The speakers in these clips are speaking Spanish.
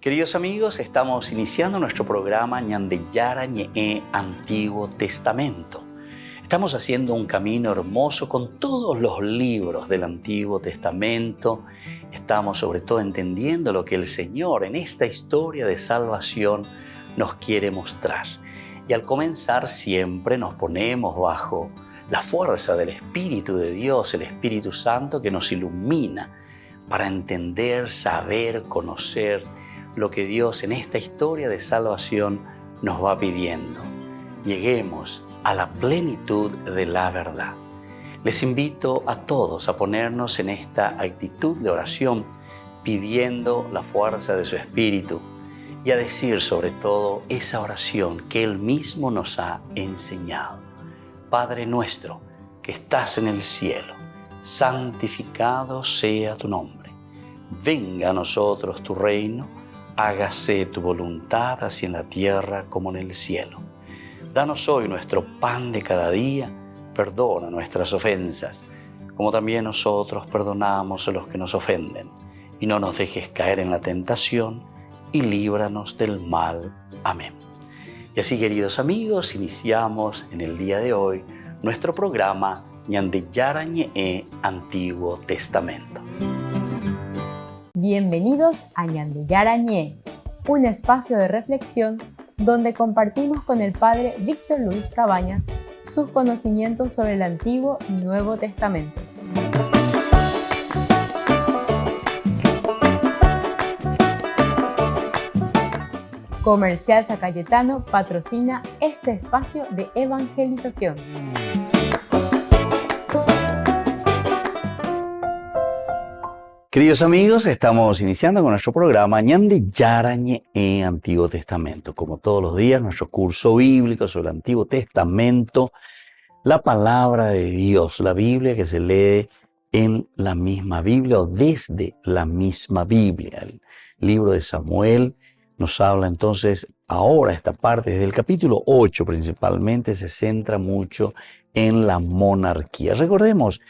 Queridos amigos, estamos iniciando nuestro programa Ñandeyara Ñe'e Antiguo Testamento. Estamos haciendo un camino hermoso con todos los libros del Antiguo Testamento. Estamos sobre todo entendiendo lo que el Señor en esta historia de salvación nos quiere mostrar. Y al comenzar siempre nos ponemos bajo la fuerza del Espíritu de Dios, el Espíritu Santo que nos ilumina para entender, saber, conocer lo que Dios en esta historia de salvación nos va pidiendo. Lleguemos a la plenitud de la verdad. Les invito a todos a ponernos en esta actitud de oración, pidiendo la fuerza de su Espíritu y a decir sobre todo esa oración que Él mismo nos ha enseñado. Padre nuestro que estás en el cielo, santificado sea tu nombre. Venga a nosotros tu reino, hágase tu voluntad así en la tierra como en el cielo. Danos hoy nuestro pan de cada día, perdona nuestras ofensas, como también nosotros perdonamos a los que nos ofenden. Y no nos dejes caer en la tentación, y líbranos del mal. Amén. Y así, queridos amigos, iniciamos en el día de hoy nuestro programa Ñandeyara Ñe'e Antiguo Testamento. Bienvenidos a Ñandeyara Ñe'e, un espacio de reflexión donde compartimos con el Padre Víctor Luis Cabañas sus conocimientos sobre el Antiguo y Nuevo Testamento. Comercial San Cayetano patrocina este espacio de evangelización. Queridos amigos, estamos iniciando con nuestro programa Ñandeyara Ñe'e Antiguo Testamento. Como todos los días, nuestro curso bíblico sobre el Antiguo Testamento, la palabra de Dios, la Biblia que se lee en la misma Biblia o desde la misma Biblia. El libro de Samuel nos habla entonces, ahora esta parte, desde el capítulo 8 principalmente, se centra mucho en la monarquía. Recordemos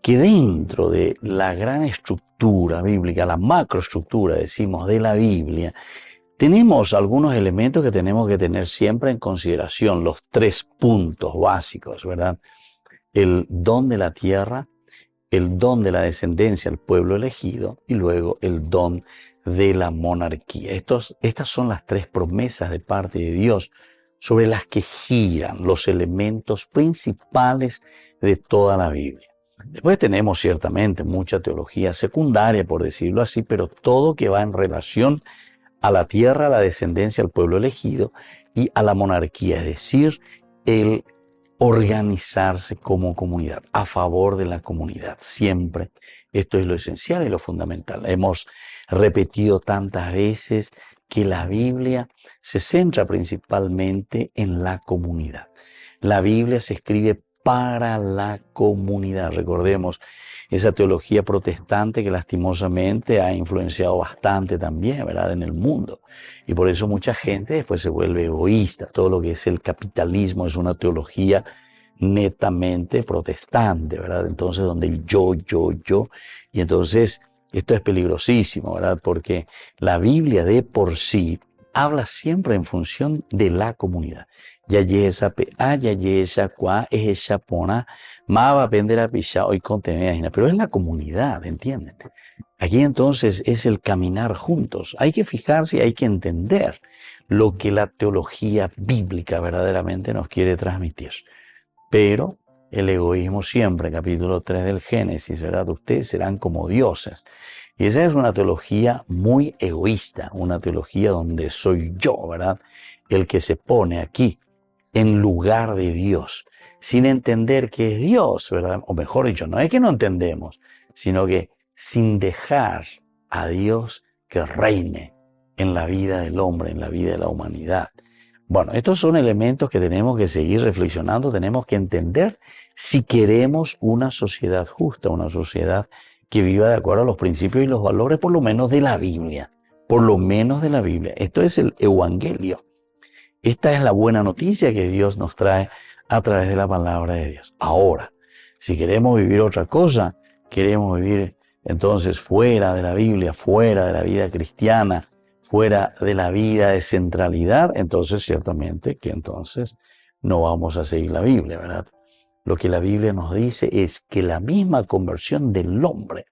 que dentro de la gran estructura bíblica, la macroestructura, decimos, de la Biblia, tenemos algunos elementos que tenemos que tener siempre en consideración, los 3 puntos básicos, ¿verdad? El don de la tierra, el don de la descendencia al pueblo elegido y luego el don de la monarquía. Estas son las 3 promesas de parte de Dios sobre las que giran los elementos principales de toda la Biblia. Después tenemos ciertamente mucha teología secundaria, por decirlo así, pero todo que va en relación a la tierra, a la descendencia, al pueblo elegido y a la monarquía, es decir, el organizarse como comunidad, a favor de la comunidad. Siempre esto es lo esencial y lo fundamental. Hemos repetido tantas veces que la Biblia se centra principalmente en la comunidad. La Biblia se escribe para la comunidad. Recordemos esa teología protestante que lastimosamente ha influenciado bastante también, ¿verdad?, en el mundo. Y por eso mucha gente después se vuelve egoísta. Todo lo que es el capitalismo es una teología netamente protestante, ¿verdad? Entonces, donde el yo. Y entonces, esto es peligrosísimo, ¿verdad? Porque la Biblia de por sí habla siempre en función de la comunidad. Pero es la comunidad, ¿entienden? Aquí entonces es el caminar juntos. Hay que fijarse y hay que entender lo que la teología bíblica verdaderamente nos quiere transmitir. Pero el egoísmo siempre, capítulo 3 del Génesis, ¿verdad? Ustedes serán como dioses. Y esa es una teología muy egoísta, una teología donde soy yo, ¿verdad?, el que se pone aquí en lugar de Dios, sin entender que es Dios, ¿verdad? O mejor dicho, no es que no entendemos, sino que sin dejar a Dios que reine en la vida del hombre, en la vida de la humanidad. Bueno, estos son elementos que tenemos que seguir reflexionando, tenemos que entender si queremos una sociedad justa, una sociedad que viva de acuerdo a los principios y los valores, por lo menos de la Biblia. Por lo menos de la Biblia. Esto es el evangelio. Esta es la buena noticia que Dios nos trae a través de la palabra de Dios. Ahora, si queremos vivir otra cosa, queremos vivir entonces fuera de la Biblia, fuera de la vida cristiana, fuera de la vida de centralidad, entonces ciertamente que entonces no vamos a seguir la Biblia, ¿verdad? Lo que la Biblia nos dice es que la misma conversión del hombre,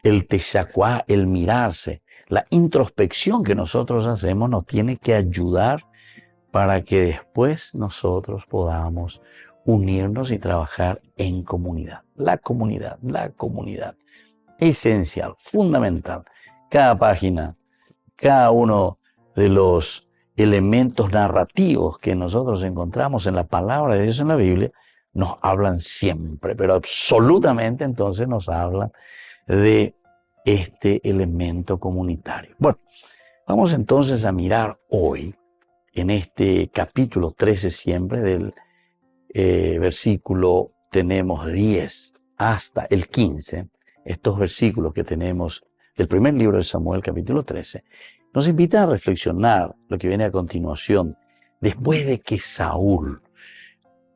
el teshakuá, el mirarse, la introspección que nosotros hacemos nos tiene que ayudar para que después nosotros podamos unirnos y trabajar en comunidad. La comunidad, esencial, fundamental. Cada página, cada uno de los elementos narrativos que nosotros encontramos en la palabra de Dios en la Biblia nos hablan siempre, pero absolutamente entonces nos hablan de este elemento comunitario. Bueno, vamos entonces a mirar hoy en este capítulo 13 siempre del versículo tenemos 10 hasta el 15, estos versículos que tenemos del primer libro de Samuel, capítulo 13, nos invitan a reflexionar lo que viene a continuación, después de que Saúl,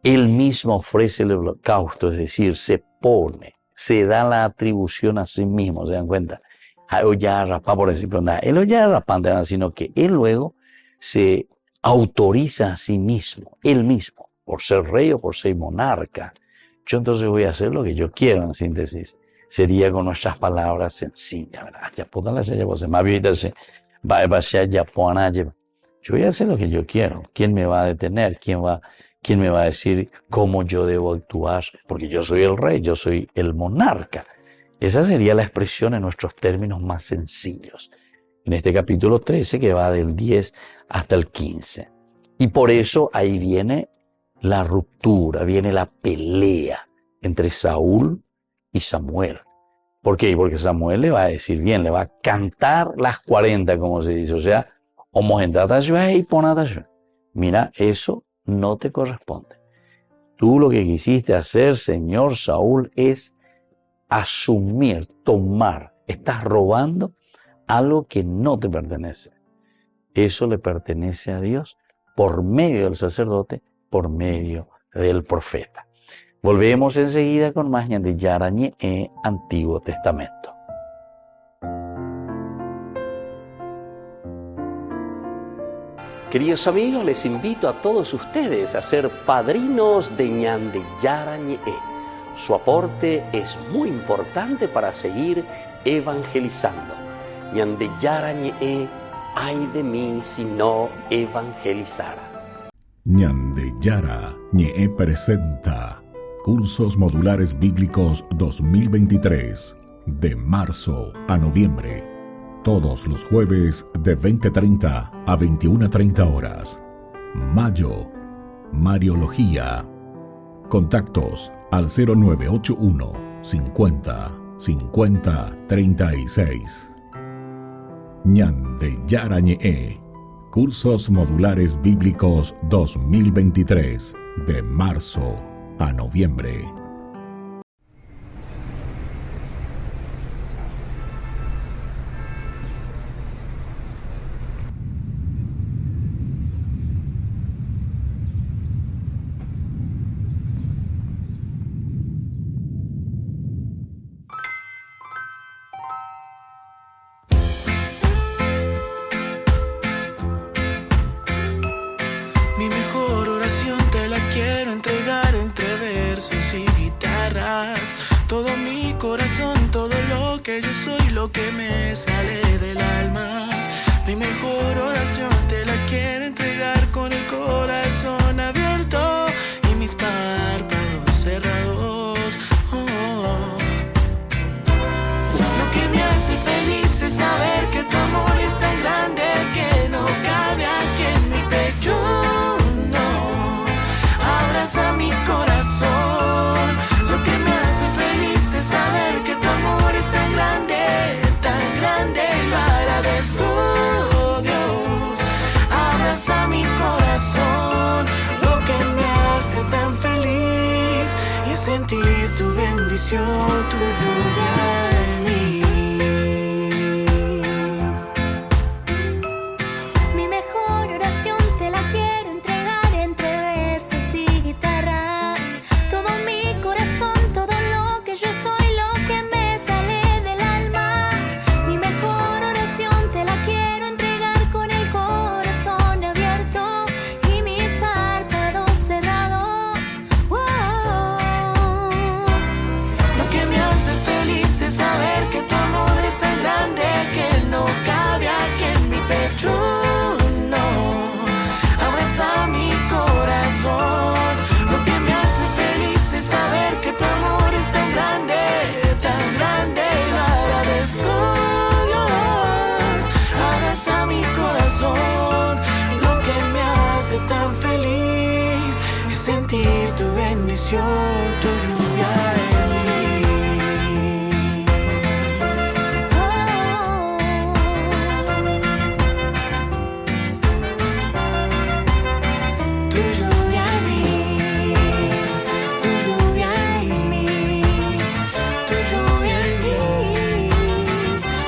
él mismo ofrece el holocausto, es decir, se da la atribución a sí mismo, ¿se dan cuenta? Por ejemplo, sino que él luego se autoriza a sí mismo, él mismo, por ser rey o por ser monarca. Yo entonces voy a hacer lo que yo quiero, en síntesis. Sería con nuestras palabras sencillas, ¿verdad? Yo voy a hacer lo que yo quiero. ¿Quién me va a detener? ¿Quién me va a decir cómo yo debo actuar? Porque yo soy el rey, yo soy el monarca. Esa sería la expresión en nuestros términos más sencillos. En este capítulo 13 que va del 10 hasta el 15. Y por eso ahí viene la ruptura, viene la pelea entre Saúl y Samuel. ¿Por qué? Porque Samuel le va a decir bien, le va a cantar las 40, como se dice. O sea, mira, eso no te corresponde. Tú lo que quisiste hacer, señor Saúl, es asumir, tomar. Estás robando algo que no te pertenece. Eso le pertenece a Dios por medio del sacerdote, por medio del profeta. Volvemos enseguida con más de Yarañe Antiguo Testamento. Queridos amigos, les invito a todos ustedes a ser padrinos de Ñande Yarañe. Su aporte es muy importante para seguir evangelizando. Ñande Yarañe, ay de mí si no evangelizara. Ñande Yarañe presenta Cursos Modulares Bíblicos 2023, de marzo a noviembre. Todos los jueves de 20:30 a 21:30 horas. Mayo, Mariología. Contactos al 0981 50 50 36. Ñande Yarañe. Cursos Modulares Bíblicos 2023, de marzo a noviembre. Todo mi corazón, todo lo que yo soy, lo que me sale del alma. Mi mejor oración te la quiero entregar con el corazón abierto y mis párpados cerrados. Lo que me hace feliz es saber que tu amor es tan grande que no cabe aquí en mi pecho. No, abraza mi corazón. Lo que me hace feliz es saber que tu amor es tan grande, lo agradezco, Dios. Abraza mi corazón. Lo que me hace tan feliz es sentir tu bendición, tu lluvia en mí. Mi mejor oración te la quiero entregar entre versos y guitarras. Todo mi corazón, todo lo que yo soy, lo que me sale del alma. Mi mejor oración te la quiero entregar con tu bendición, tu lluvia en mí. Tu lluvia en mí, tu lluvia en mí, tu lluvia en mí,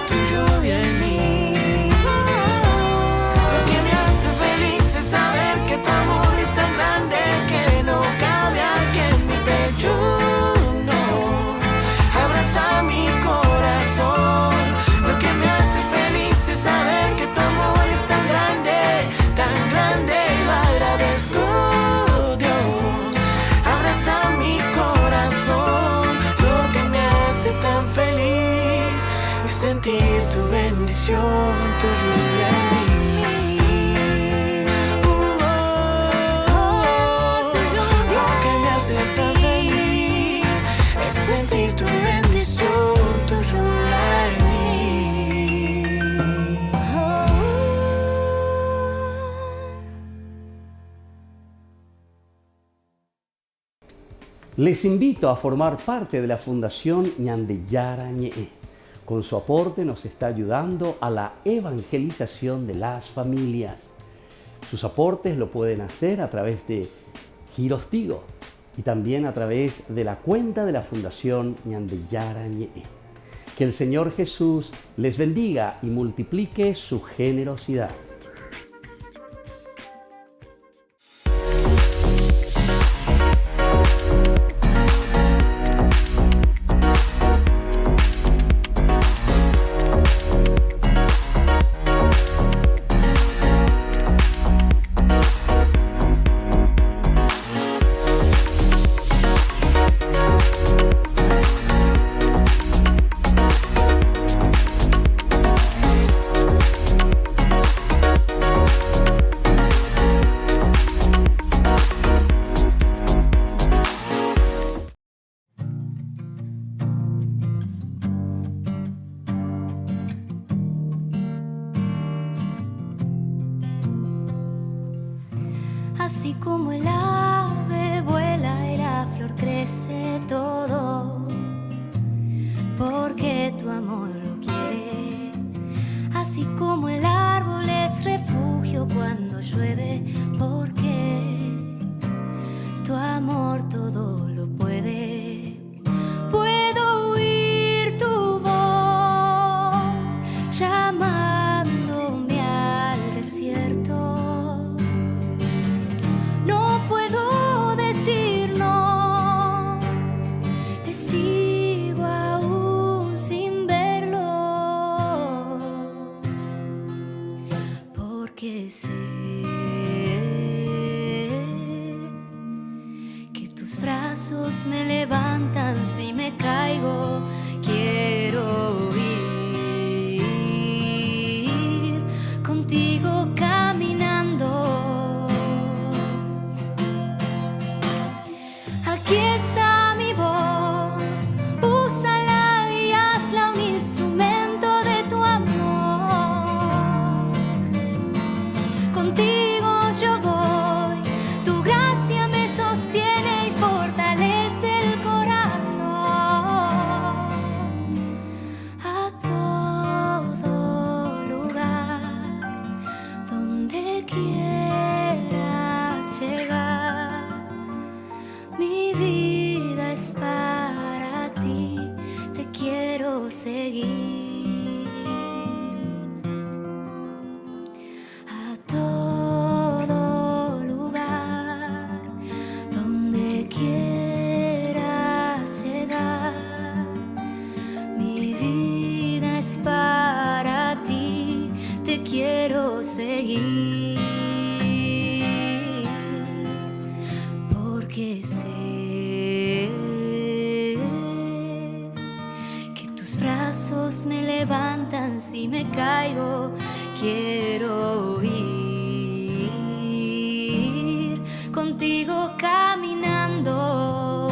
tu lluvia en mí. Lo que me hace feliz es saber que tu amor es tan grande que no cabe aquí en mi pecho, no. Abraza mi corazón. Lo que me hace feliz es saber que tu amor es tan grande, y lo agradezco, Dios. Abraza mi corazón. Lo que me hace tan feliz es sentir tu bendición, tu lluvia en mí. Lo que me hace tan feliz es sentir tu bendición, tu lluvia en mí. Les invito a formar parte de la Fundación Ñande Yara Ñe'e. Con su aporte nos está ayudando a la evangelización de las familias. Sus aportes lo pueden hacer a través de Giros Tigo y también a través de la cuenta de la Fundación Ñande Yara Ñe'e. Que el Señor Jesús les bendiga y multiplique su generosidad. Así como el ave vuela y la flor crece todo, porque tu amor lo quiere. Así como el árbol es refugio cuando llueve, porque tu amor todo lo puede. Puedo oír tu voz llamándome al desierto. No puedo decir no, te sigo aún sin verlo, porque sé que tus brazos me levantan si me caigo. Quiero ir contigo caminando. Aquí está mi voz, úsala y hazla un instrumento de tu amor. Contigo yo voy, tu gracia me sostiene y fortalece el corazón. A todo lugar donde quieras llegar, mi vida es para ti, te quiero seguir. A todo lugar donde quieras llegar, mi vida es para ti, te quiero seguir. Porque sé que tus brazos me levantan si me caigo. Quiero ir contigo caminando.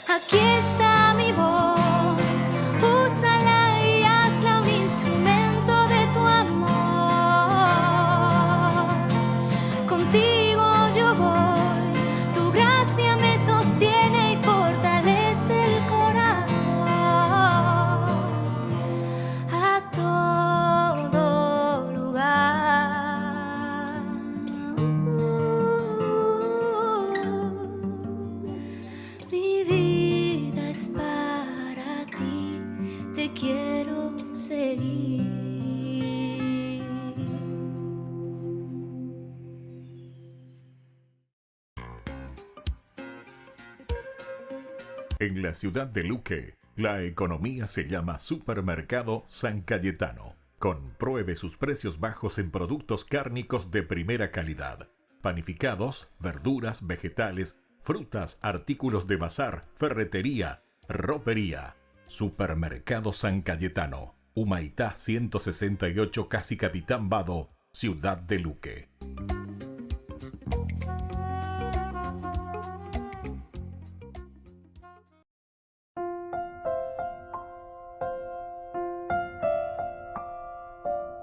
Aquí está mi voz, úsala y hazla un instrumento de tu amor. Contigo En la ciudad de Luque, la economía se llama Supermercado San Cayetano. Compruebe sus precios bajos en productos cárnicos de primera calidad. Panificados, verduras, vegetales, frutas, artículos de bazar, ferretería, ropería. Supermercado San Cayetano, Humaitá 168, Casi Capitán Vado, ciudad de Luque.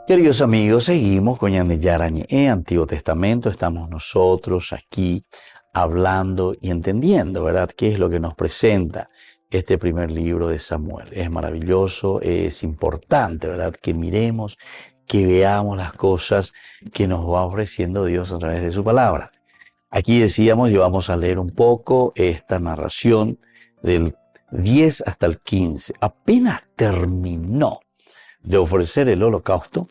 Queridos amigos, seguimos con Ñande Yarañe, Antiguo Testamento. Estamos nosotros aquí hablando y entendiendo, ¿verdad?, qué es lo que nos presenta este primer libro de Samuel. Es maravilloso, es importante, ¿verdad?, que miremos, que veamos las cosas que nos va ofreciendo Dios a través de su palabra. Aquí decíamos, y vamos a leer un poco esta narración del 10 hasta el 15. Apenas terminó de ofrecer el holocausto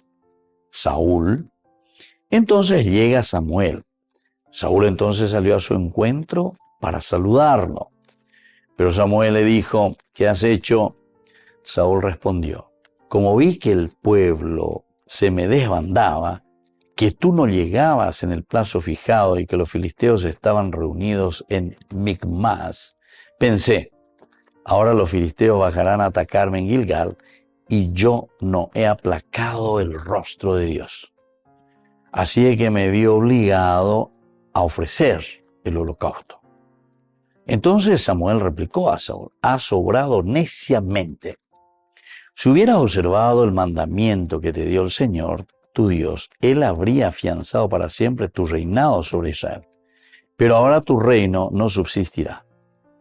Saúl, entonces llega Samuel. Saúl entonces salió a su encuentro para saludarlo. Pero Samuel le dijo, ¿qué has hecho? Saúl respondió, como vi que el pueblo se me desbandaba, que tú no llegabas en el plazo fijado y que los filisteos estaban reunidos en Micmas, pensé, ahora los filisteos bajarán a atacarme en Gilgal, y yo no he aplacado el rostro de Dios. Así que me vi obligado a ofrecer el holocausto. Entonces Samuel replicó a Saúl, has obrado neciamente. Si hubieras observado el mandamiento que te dio el Señor, tu Dios, Él habría afianzado para siempre tu reinado sobre Israel. Pero ahora tu reino no subsistirá.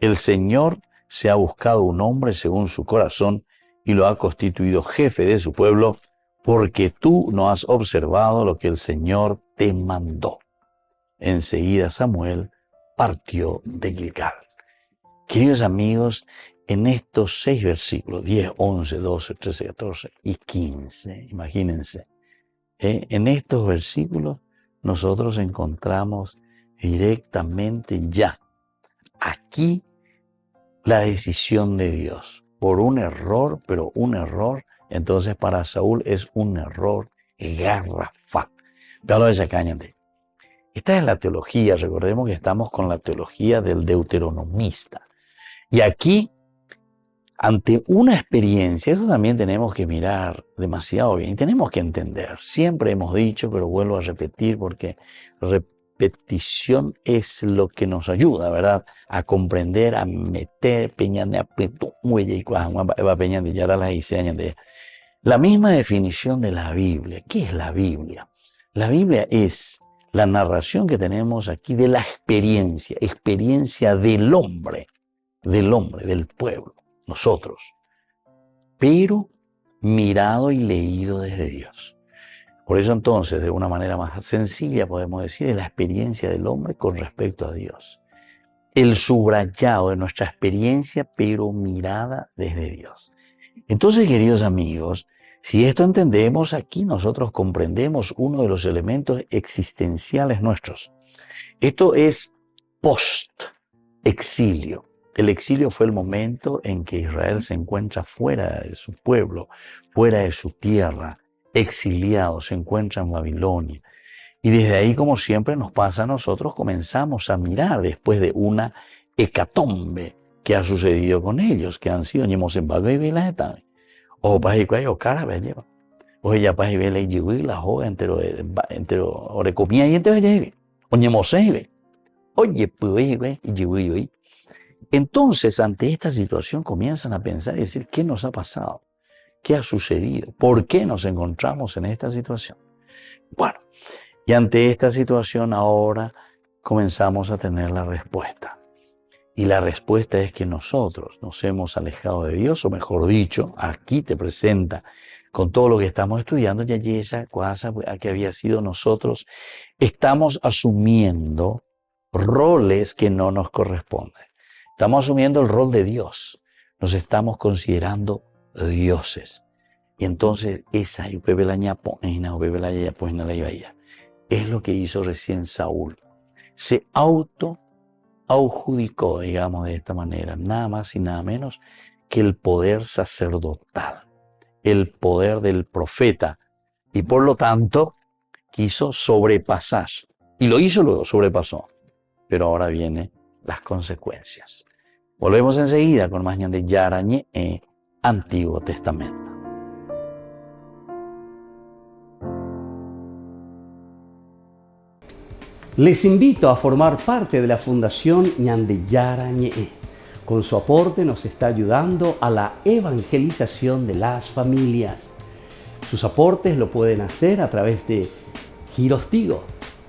El Señor se ha buscado un hombre según su corazón y lo ha constituido jefe de su pueblo, porque tú no has observado lo que el Señor te mandó. Enseguida Samuel partió de Gilgal. Queridos amigos, en estos 6 versículos, 10, 11, 12, 13, 14 y 15, imagínense, en estos versículos nosotros encontramos directamente ya, aquí, la decisión de Dios. Por un error, pero un error, entonces para Saúl es un error garrafal. Véalo de Chacañante. Esta es la teología, recordemos que estamos con la teología del deuteronomista. Y aquí, ante una experiencia, eso también tenemos que mirar demasiado bien y tenemos que entender. Siempre hemos dicho, pero vuelvo a repetir porque repetición es lo que nos ayuda, ¿verdad?, a comprender, a meter la misma definición de la Biblia. ¿Qué es la Biblia? La Biblia es la narración que tenemos aquí de la experiencia del hombre, del pueblo, nosotros, pero mirado y leído desde Dios. Por eso entonces, de una manera más sencilla, podemos decir, es la experiencia del hombre con respecto a Dios. El subrayado de nuestra experiencia, pero mirada desde Dios. Entonces, queridos amigos, si esto entendemos, aquí nosotros comprendemos uno de los elementos existenciales nuestros. Esto es post-exilio. El exilio fue el momento en que Israel se encuentra fuera de su pueblo, fuera de su tierra, exiliado, se encuentra en Babilonia. Y desde ahí, como siempre nos pasa a nosotros, comenzamos a mirar después de una hecatombe que ha sucedido con ellos, que han sido ñemosembagos y velas de o pajicuay o cara lleva. O ella pajibela y yigui la joga entero orecomía y entero lleve. O ñemosebe. Oye, pues, y yigui. Entonces, ante esta situación comienzan a pensar y decir, ¿qué nos ha pasado? ¿Qué ha sucedido? ¿Por qué nos encontramos en esta situación? Bueno, y ante esta situación ahora comenzamos a tener la respuesta. Y la respuesta es que nosotros nos hemos alejado de Dios, o mejor dicho, aquí te presenta con todo lo que estamos estudiando, ya esa cosa que había sido nosotros, estamos asumiendo roles que no nos corresponden. Estamos asumiendo el rol de Dios. Nos estamos considerando dioses. Y entonces esa es lo que hizo recién Saúl. Se adjudicó, digamos de esta manera, nada más y nada menos que el poder sacerdotal, el poder del profeta, y por lo tanto quiso sobrepasar. Y lo hizo luego, sobrepasó. Pero ahora vienen las consecuencias. Volvemos enseguida con más Ñande Yarañe Antiguo Testamento. Les invito a formar parte de la Fundación Ñande Yarañe. Con su aporte nos está ayudando a la evangelización de las familias. Sus aportes lo pueden hacer a través de Giros Tigo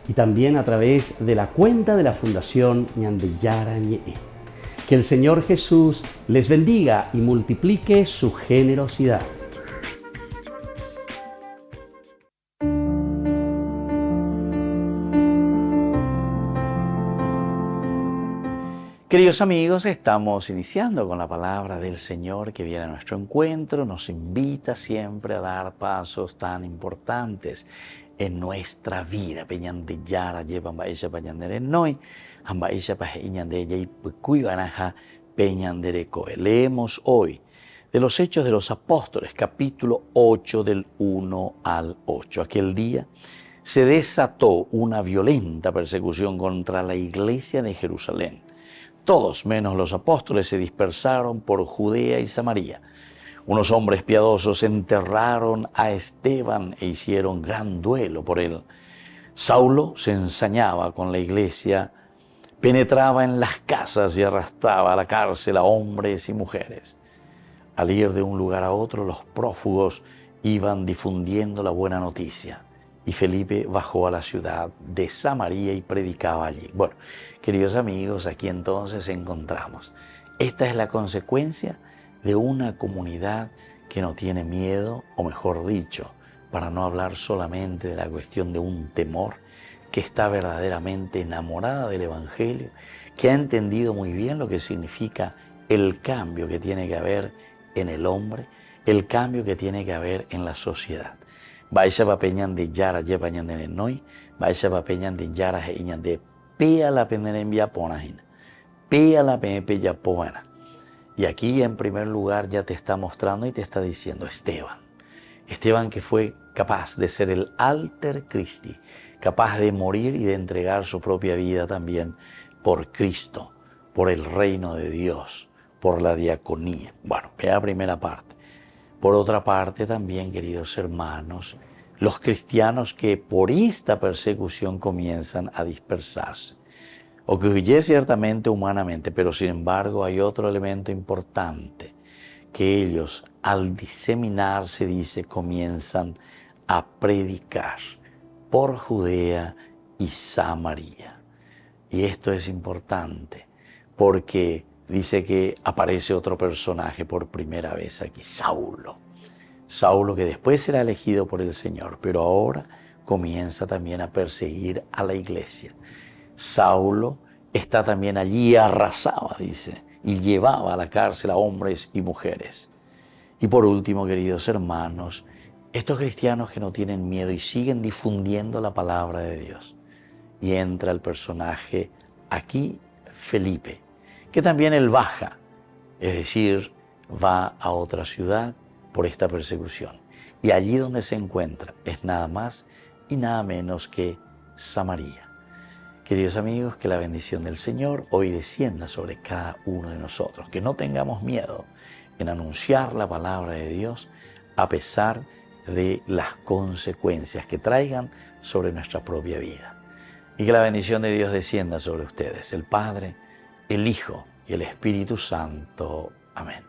y también a través de la cuenta de la Fundación Ñande Yarañe. Que el Señor Jesús les bendiga y multiplique su generosidad. Queridos amigos, estamos iniciando con la palabra del Señor que viene a nuestro encuentro. Nos invita siempre a dar pasos tan importantes en nuestra vida. Peñande yara llevan baisha pañandere noi, ambaisha pañande y cuibanaja peñandere coe. Leemos hoy de los Hechos de los Apóstoles, capítulo 8 del 1 al 8. Aquel día se desató una violenta persecución contra la iglesia de Jerusalén. Todos, menos los apóstoles, se dispersaron por Judea y Samaria. Unos hombres piadosos enterraron a Esteban e hicieron gran duelo por él. Saulo se ensañaba con la iglesia, penetraba en las casas y arrastraba a la cárcel a hombres y mujeres. Al ir de un lugar a otro, los prófugos iban difundiendo la buena noticia. Y Felipe bajó a la ciudad de Samaria y predicaba allí. Bueno, queridos amigos, aquí entonces encontramos. Esta es la consecuencia de una comunidad que no tiene miedo, o mejor dicho, para no hablar solamente de la cuestión de un temor, que está verdaderamente enamorada del Evangelio, que ha entendido muy bien lo que significa el cambio que tiene que haber en el hombre, el cambio que tiene que haber en la sociedad. Baisha papeñan de yara llevañan de noi, baisha papeñan de yara heñan de pea la peneren via ponajina, pea la pepe ya povana. Y aquí en primer lugar ya te está mostrando y te está diciendo Esteban que fue capaz de ser el alter Christi, capaz de morir y de entregar su propia vida también por Cristo, por el reino de Dios, por la diaconía. Bueno, vea la primera parte. Por otra parte también, queridos hermanos, los cristianos que por esta persecución comienzan a dispersarse. Ocurrió ciertamente humanamente, pero sin embargo hay otro elemento importante, que ellos al diseminarse, dice, comienzan a predicar por Judea y Samaria. Y esto es importante porque dice que aparece otro personaje por primera vez aquí, Saulo. Saulo que después será elegido por el Señor, pero ahora comienza también a perseguir a la iglesia. Saulo está también allí, arrasaba, dice, y llevaba a la cárcel a hombres y mujeres. Y por último, queridos hermanos, estos cristianos que no tienen miedo y siguen difundiendo la palabra de Dios. Y entra el personaje aquí, Felipe, que también él baja, es decir, va a otra ciudad por esta persecución. Y allí donde se encuentra es nada más y nada menos que Samaria. Queridos amigos, que la bendición del Señor hoy descienda sobre cada uno de nosotros, que no tengamos miedo en anunciar la palabra de Dios a pesar de las consecuencias que traigan sobre nuestra propia vida. Y que la bendición de Dios descienda sobre ustedes, el Padre, el Hijo y el Espíritu Santo. Amén.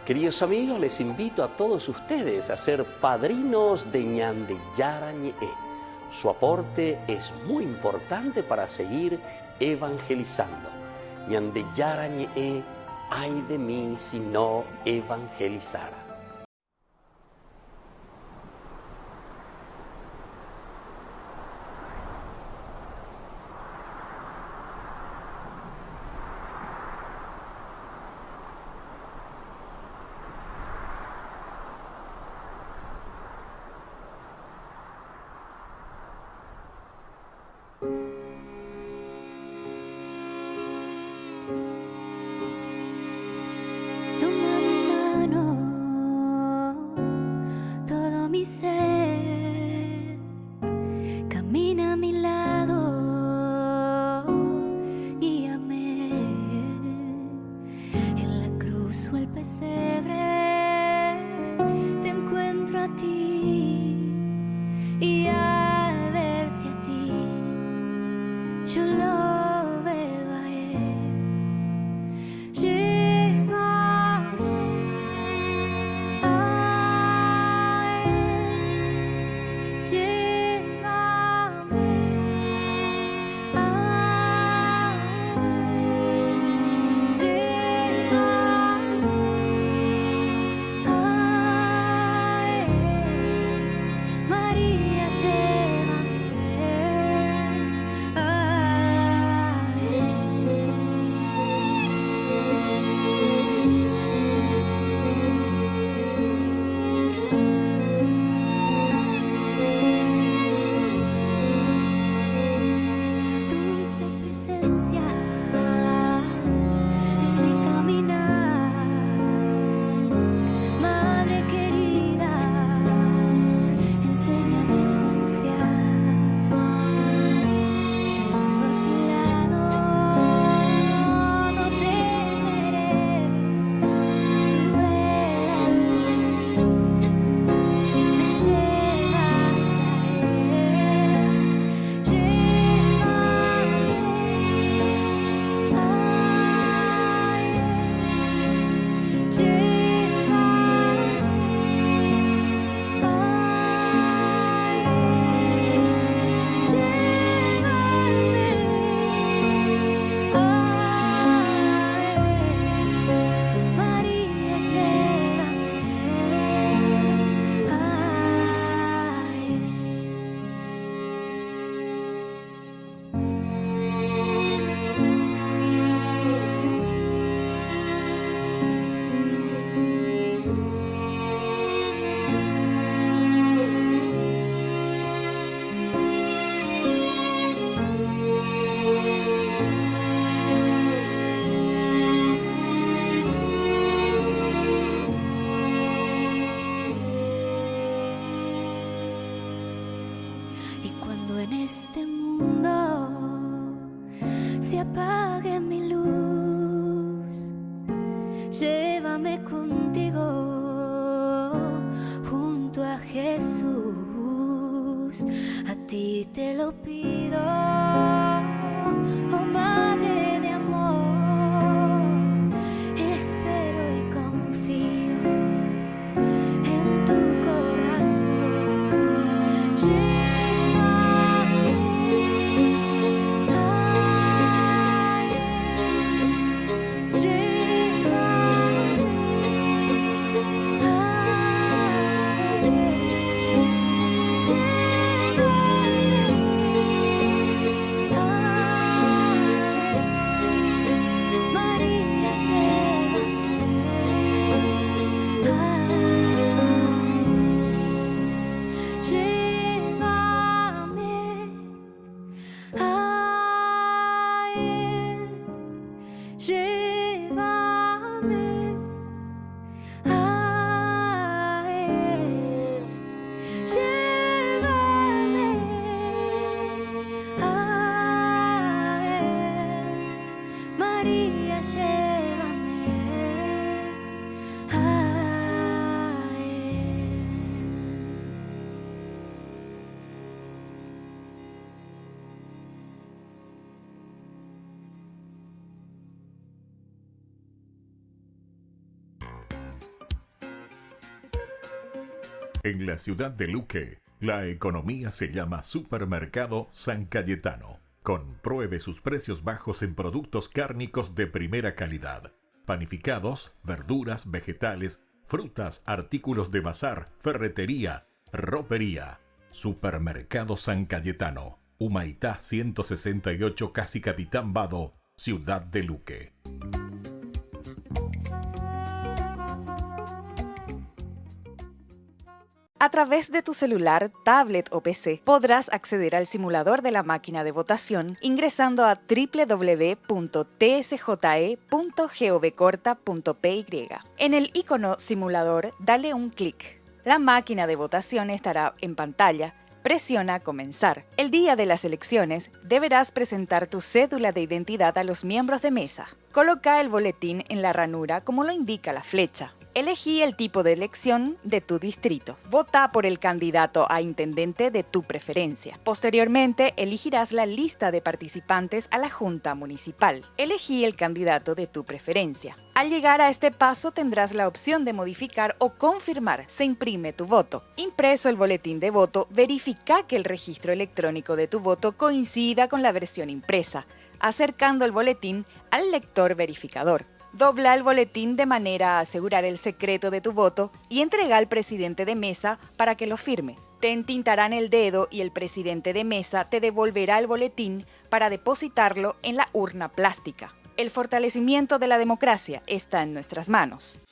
Queridos amigos, les invito a todos ustedes a ser padrinos de Ñande Yarañe. Su aporte es muy importante para seguir evangelizando. Ñande Yarañe, ay de mí si no evangelizara. pesebre te encuentro a ti, y al verte a ti yo lo veo a él. Llévame a él, llévame a él, llévame a él, María, llévame a él. Dulce presencia en mi caminar, Madre querida, enséñame a confiar. Yendo a tu lado no temeré, tú velas por mí, me llevas a él. Llévame a él, llévame María, llévame a Y cuando en este mundo se apague mi luz, llévame contigo junto a Jesús. A ti te lo pido, oh Madre de amor. Espero y confío en tu corazón. Llévame a él, llévame a él, llévame a él, María, llévame a él. Llévame a él, llévame a él, llévame a él, María, llévame a él. En la ciudad de Luque, la economía se llama Supermercado San Cayetano. Compruebe sus precios bajos en productos cárnicos de primera calidad. Panificados, verduras, vegetales, frutas, artículos de bazar, ferretería, ropería. Supermercado San Cayetano. Humaitá 168, Casi Capitán Vado, ciudad de Luque. A través de tu celular, tablet o PC, podrás acceder al simulador de la máquina de votación ingresando a www.tsje.govcorta.py. En el icono simulador, dale un clic. La máquina de votación estará en pantalla Presiona Comenzar. El día de las elecciones deberás presentar tu cédula de identidad a los miembros de mesa. Coloca el boletín en la ranura como lo indica la flecha. Elegí el tipo de elección de tu distrito. Vota por el candidato a intendente de tu preferencia. Posteriormente, elegirás la lista de participantes a la Junta Municipal. Elegí el candidato de tu preferencia. Al llegar a este paso tendrás la opción de modificar o confirmar. Se imprime tu voto. Impreso el boletín de voto, verifica que el registro electrónico de tu voto coincida con la versión impresa, acercando el boletín al lector verificador. Dobla el boletín de manera a asegurar el secreto de tu voto y entrega al presidente de mesa para que lo firme. Te entintarán el dedo y el presidente de mesa te devolverá el boletín para depositarlo en la urna plástica. El fortalecimiento de la democracia está en nuestras manos.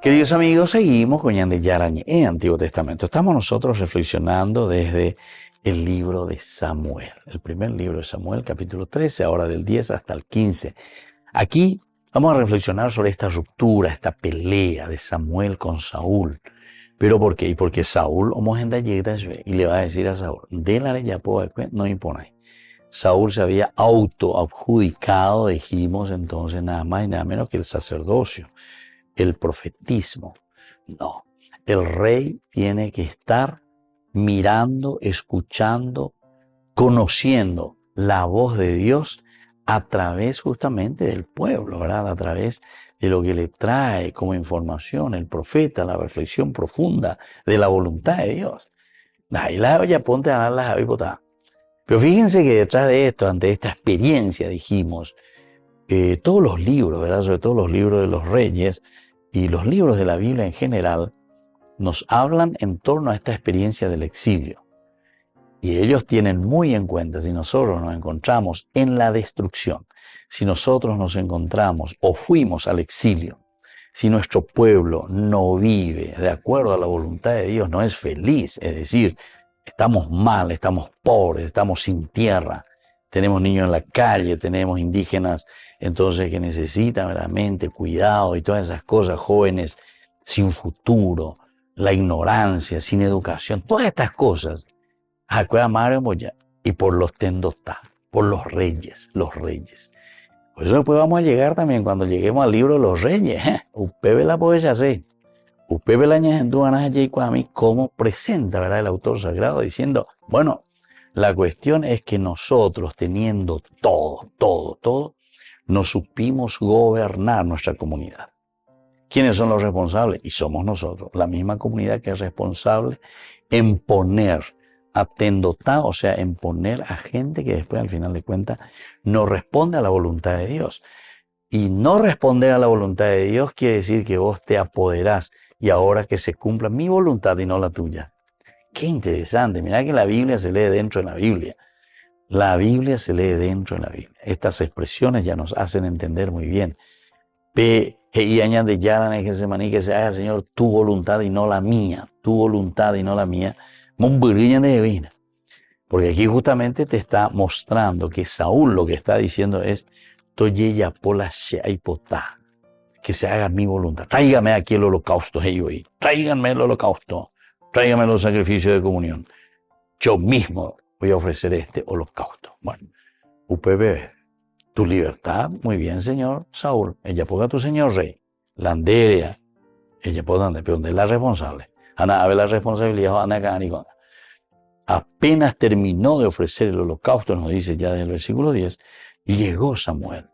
Queridos amigos, seguimos con Ñande Yarañe en Antiguo Testamento. Estamos nosotros reflexionando desde el libro de Samuel, el primer libro de Samuel, capítulo 13, ahora del 10 hasta el 15. Aquí vamos a reflexionar sobre esta ruptura, esta pelea de Samuel con Saúl. ¿Pero por qué? Y porque Saúl, y le va a decir a Saúl, no impone. Saúl se había autoadjudicado, dijimos entonces, nada más y nada menos que el sacerdocio. El profetismo. No, el rey tiene que estar mirando, escuchando, conociendo la voz de Dios a través justamente del pueblo, ¿verdad? A través de lo que le trae como información el profeta, la reflexión profunda de la voluntad de Dios. Ahí ya ponte a dar las avipotadas. Pero fíjense que detrás de esto, ante esta experiencia, dijimos, todos los libros, ¿verdad? Sobre todo los libros de los reyes y los libros de la Biblia en general, nos hablan en torno a esta experiencia del exilio. Y ellos tienen muy en cuenta, si nosotros nos encontramos en la destrucción, si nosotros nos encontramos o fuimos al exilio, si nuestro pueblo no vive de acuerdo a la voluntad de Dios, no es feliz, es decir, estamos mal, estamos pobres, estamos sin tierra, tenemos niños en la calle, tenemos indígenas entonces que necesitan verdaderamente cuidado y todas esas cosas, jóvenes sin futuro, la ignorancia, sin educación, todas estas cosas. Y por los tendotá, por los reyes. Por eso después vamos a llegar también cuando lleguemos al libro de los reyes. Ustedes la puede hacer. Ustedes la añaden cómo presenta, ¿verdad?, el autor sagrado diciendo, bueno, la cuestión es que nosotros, teniendo todo, no supimos gobernar nuestra comunidad. ¿Quiénes son los responsables? Y somos nosotros, la misma comunidad que es responsable en poner a tendotá, o sea, en poner a gente que después, al final de cuentas, no responde a la voluntad de Dios. Y no responder a la voluntad de Dios quiere decir que vos te apoderás y ahora que se cumpla mi voluntad y no la tuya. Qué interesante, mirá que la Biblia se lee dentro de la Biblia. La Biblia se lee dentro de la Biblia. Estas expresiones ya nos hacen entender muy bien. Que se haga, Señor, tu voluntad y no la mía. Tu voluntad y no la mía. Porque aquí justamente te está mostrando que Saúl lo que está diciendo es que se haga mi voluntad. Tráigame aquí el holocausto. Tráiganme el holocausto. Tráigame los sacrificios de comunión. Yo mismo voy a ofrecer este holocausto. Bueno, UPB, tu libertad, muy bien, señor Saúl. Ella ponga a tu señor rey. Landeria, ella puede andar, pero ¿dónde es la responsable? Ana, a ver la responsabilidad, Ana. Apenas terminó de ofrecer el holocausto, nos dice ya desde el versículo 10, llegó Samuel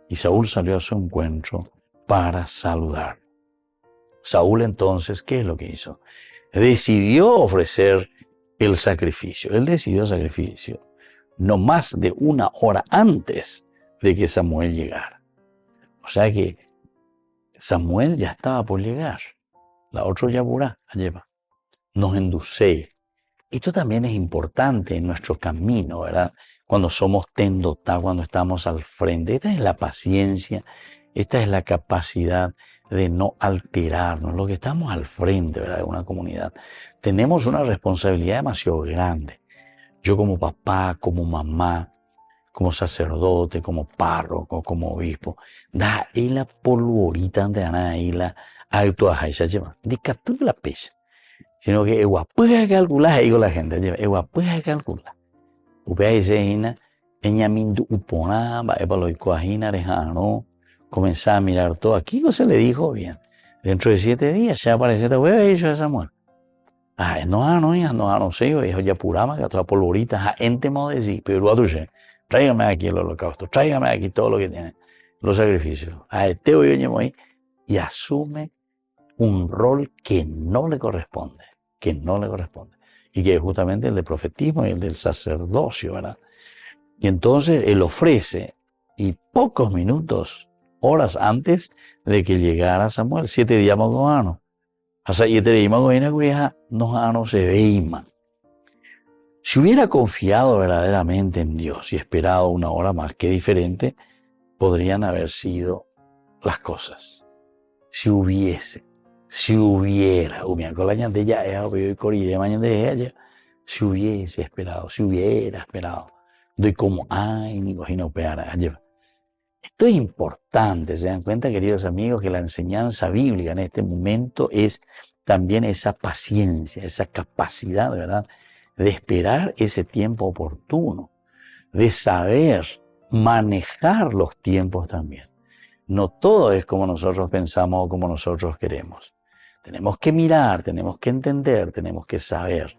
y Saúl salió a su encuentro para saludar. Saúl entonces, ¿qué es lo que hizo? Decidió ofrecer el sacrificio. Él decidió sacrificio no más de una hora antes de que Samuel llegara. O sea que Samuel ya estaba por llegar. La otra ya burá, lleva. Nos induce. Esto también es importante en nuestro camino, ¿verdad? Cuando somos tendotá, cuando estamos al frente. Esta es la paciencia, esta es la capacidad de no alterarnos. Lo que estamos al frente, ¿verdad?, de una comunidad. Tenemos una responsabilidad demasiado grande. Yo como papá, como mamá, como sacerdote, como párroco, como obispo, da ahí la polvorita ante ahí la autoaja, ya lleva. Dicatú la pesa. Sino que igual puede calcular, digo la gente, igual puede calcular. Upea dice hina, eñamindu upona, va para lo coajina rejano, comenzar a mirar todo. Aquí no se le dijo bien. Dentro de 7 días se aparece esta hueva y eso es Samuel. No sé, yo ya purama, que toda polvorita, ente modo de sí, pero tú sé, tráigame aquí el holocausto, tráigame aquí todo lo que tiene, los sacrificios. A este hoy ahí y asume un rol que no le corresponde, y que es justamente el del profetismo y el del sacerdocio, ¿verdad? Y entonces él ofrece, y pocos minutos, horas antes de que llegara Samuel, 7 días más con hasta y te no se veima. Si hubiera confiado verdaderamente en Dios y esperado 1 hora más, qué diferente podrían haber sido las cosas. Si hubiera, si hubiera esperado, de como ni cojino peara. Esto es importante, se dan cuenta, queridos amigos, que la enseñanza bíblica en este momento es también esa paciencia, esa capacidad, ¿verdad?, de esperar ese tiempo oportuno, de saber manejar los tiempos también. No todo es como nosotros pensamos o como nosotros queremos. Tenemos que mirar, tenemos que entender, tenemos que saber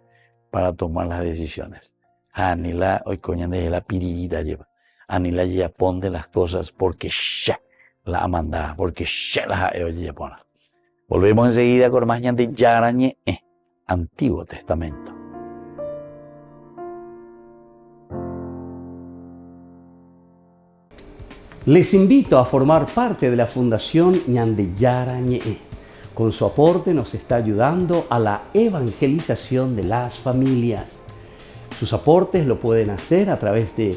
para tomar las decisiones. Anila, hoy coñan de la piririta lleva. Anila ya pone las cosas porque ya la amanda, porque ya las ya pone. Volvemos enseguida con más de Yarañe, Antiguo Testamento. Les invito a formar parte de la Fundación Ñandeyara Ñe'e. Con su aporte nos está ayudando a la evangelización de las familias. Sus aportes lo pueden hacer a través de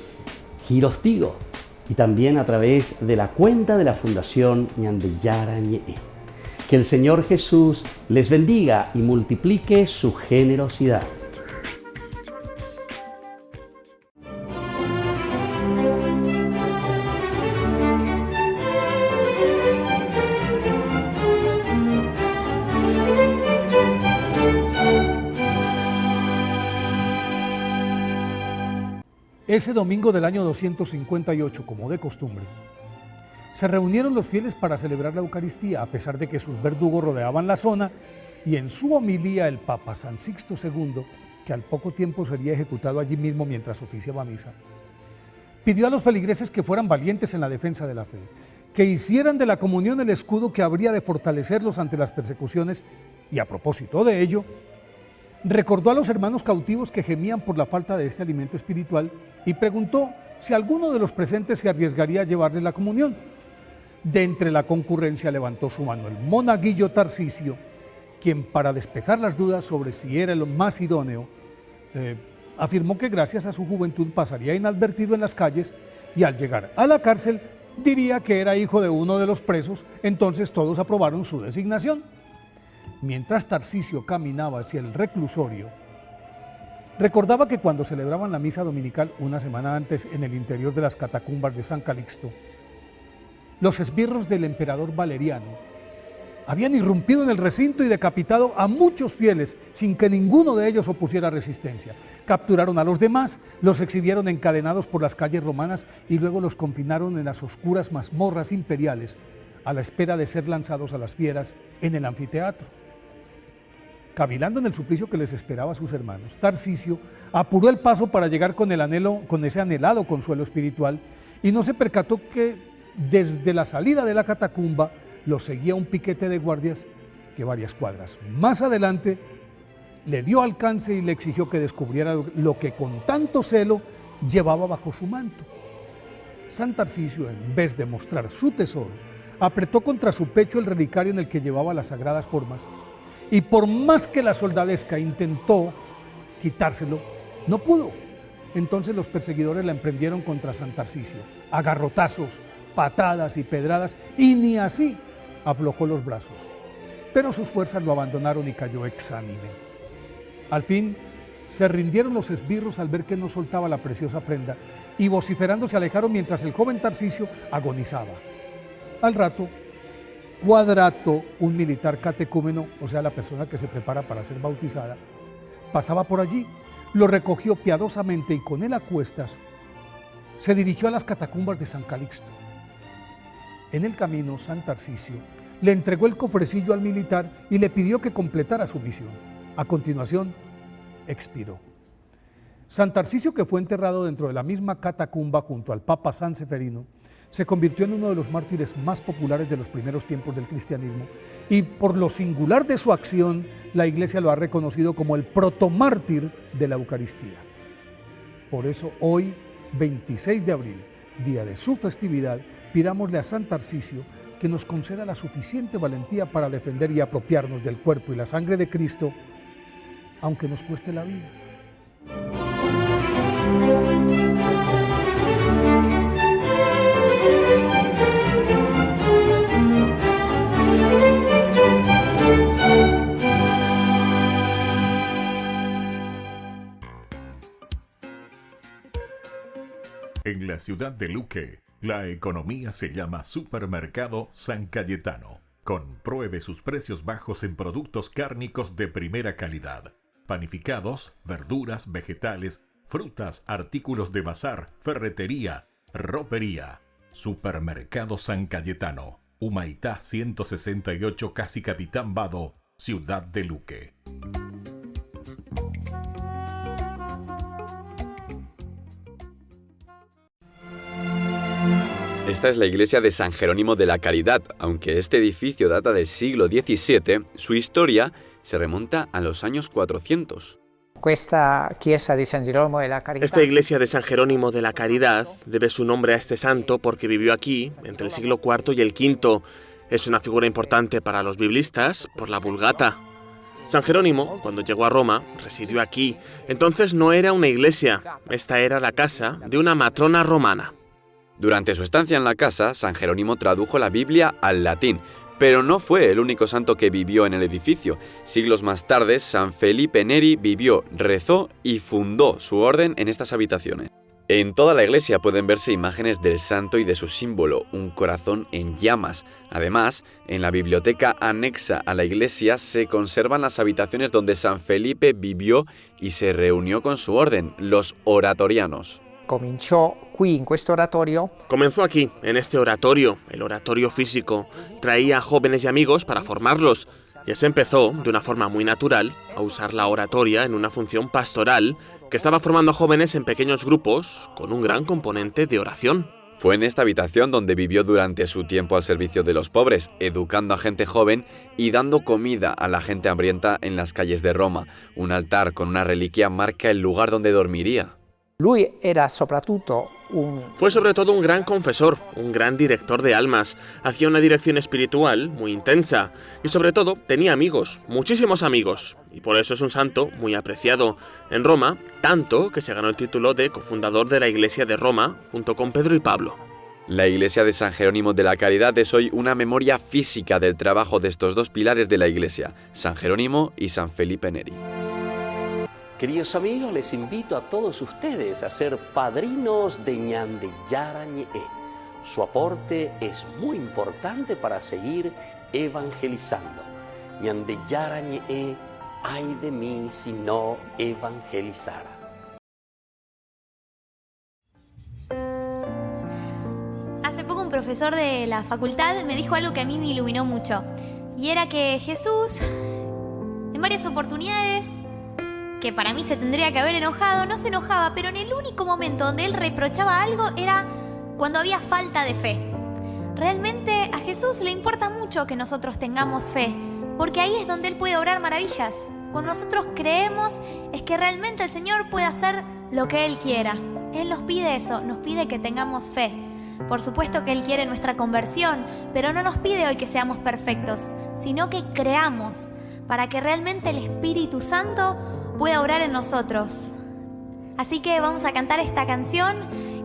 Giros Tigo y también a través de la cuenta de la Fundación Ñandeyara Ñe'e. Que el Señor Jesús les bendiga y multiplique su generosidad. Ese domingo del año 258, como de costumbre, se reunieron los fieles para celebrar la Eucaristía, a pesar de que sus verdugos rodeaban la zona, y en su homilía el Papa San Sixto II, que al poco tiempo sería ejecutado allí mismo mientras oficiaba misa, pidió a los feligreses que fueran valientes en la defensa de la fe, que hicieran de la comunión el escudo que habría de fortalecerlos ante las persecuciones, y a propósito de ello, recordó a los hermanos cautivos que gemían por la falta de este alimento espiritual y preguntó si alguno de los presentes se arriesgaría a llevarles la comunión. De entre la concurrencia levantó su mano el monaguillo Tarcisio, quien, para despejar las dudas sobre si era el más idóneo, afirmó que gracias a su juventud pasaría inadvertido en las calles y al llegar a la cárcel diría que era hijo de uno de los presos. Entonces todos aprobaron su designación. Mientras Tarcisio caminaba hacia el reclusorio, recordaba que cuando celebraban la misa dominical una semana antes en el interior de las catacumbas de San Calixto, los esbirros del emperador Valeriano habían irrumpido en el recinto y decapitado a muchos fieles sin que ninguno de ellos opusiera resistencia. Capturaron a los demás, los exhibieron encadenados por las calles romanas y luego los confinaron en las oscuras mazmorras imperiales a la espera de ser lanzados a las fieras en el anfiteatro. Cavilando en el suplicio que les esperaba a sus hermanos, Tarcisio apuró el paso para llegar con ese anhelado consuelo espiritual y no se percató que desde la salida de la catacumba lo seguía un piquete de guardias que varias cuadras más adelante le dio alcance y le exigió que descubriera lo que con tanto celo llevaba bajo su manto. San Tarcisio, en vez de mostrar su tesoro, apretó contra su pecho el relicario en el que llevaba las sagradas formas, y por más que la soldadesca intentó quitárselo, no pudo. Entonces los perseguidores la emprendieron contra San Tarcisio, a garrotazos, patadas y pedradas, y ni así aflojó los brazos. Pero sus fuerzas lo abandonaron y cayó exánime. Al fin, se rindieron los esbirros al ver que no soltaba la preciosa prenda, y vociferando se alejaron mientras el joven Tarcisio agonizaba. Al rato, Cuadrato, un militar catecúmeno, o sea, la persona que se prepara para ser bautizada, pasaba por allí, lo recogió piadosamente y con él a cuestas se dirigió a las catacumbas de San Calixto. En el camino, San Tarcisio le entregó el cofrecillo al militar y le pidió que completara su misión. A continuación, expiró. San Tarcisio, que fue enterrado dentro de la misma catacumba junto al Papa San Seferino, se convirtió en uno de los mártires más populares de los primeros tiempos del cristianismo y por lo singular de su acción, la Iglesia lo ha reconocido como el protomártir de la Eucaristía. Por eso hoy, 26 de abril, día de su festividad, pidámosle a San Tarcisio que nos conceda la suficiente valentía para defender y apropiarnos del cuerpo y la sangre de Cristo, aunque nos cueste la vida. En la ciudad de Luque, la economía se llama Supermercado San Cayetano. Compruebe sus precios bajos en productos cárnicos de primera calidad. Panificados, verduras, vegetales, frutas, artículos de bazar, ferretería, ropería. Supermercado San Cayetano, Humaitá 168, Casi Capitán Vado, ciudad de Luque. Esta es la iglesia de San Jerónimo de la Caridad. Aunque este edificio data del siglo XVII, su historia se remonta a los años 400. Esta iglesia de San Jerónimo de la Caridad. Esta iglesia de San Jerónimo de la Caridad debe su nombre a este santo porque vivió aquí entre el siglo IV y el V. Es una figura importante para los biblistas por la Vulgata. San Jerónimo, cuando llegó a Roma, residió aquí. Entonces no era una iglesia, esta era la casa de una matrona romana. Durante su estancia en la casa, San Jerónimo tradujo la Biblia al latín, pero no fue el único santo que vivió en el edificio. Siglos más tarde, San Felipe Neri vivió, rezó y fundó su orden en estas habitaciones. En toda la iglesia pueden verse imágenes del santo y de su símbolo, un corazón en llamas. Además, en la biblioteca anexa a la iglesia se conservan las habitaciones donde San Felipe vivió y se reunió con su orden, los oratorianos. Comenzó aquí, en este oratorio, el oratorio físico. Traía a jóvenes y amigos para formarlos. Ya se empezó, de una forma muy natural, a usar la oratoria en una función pastoral que estaba formando jóvenes en pequeños grupos con un gran componente de oración. Fue en esta habitación donde vivió durante su tiempo al servicio de los pobres, educando a gente joven y dando comida a la gente hambrienta en las calles de Roma. Un altar con una reliquia marca el lugar donde dormiría. Fue sobre todo un gran confesor, un gran director de almas. Hacía una dirección espiritual muy intensa y sobre todo tenía amigos, muchísimos amigos. Y por eso es un santo muy apreciado. En Roma, tanto que se ganó el título de cofundador de la Iglesia de Roma junto con Pedro y Pablo. La iglesia de San Jerónimo de la Caridad es hoy una memoria física del trabajo de estos dos pilares de la iglesia, San Jerónimo y San Felipe Neri. Queridos amigos, les invito a todos ustedes a ser padrinos de Ñande Yarañe. Su aporte es muy importante para seguir evangelizando. Ñande Yarañe, ay de mí si no evangelizara. Hace poco un profesor de la facultad me dijo algo que a mí me iluminó mucho. Y era que Jesús, en varias oportunidades, que para mí se tendría que haber enojado, no se enojaba, pero en el único momento donde él reprochaba algo era cuando había falta de fe. Realmente a Jesús le importa mucho que nosotros tengamos fe, porque ahí es donde él puede obrar maravillas. Cuando nosotros creemos es que realmente el Señor puede hacer lo que él quiera. Él nos pide eso, nos pide que tengamos fe. Por supuesto que Él quiere nuestra conversión, pero no nos pide hoy que seamos perfectos, sino que creamos para que realmente el Espíritu Santo pueda obrar en nosotros. Así que vamos a cantar esta canción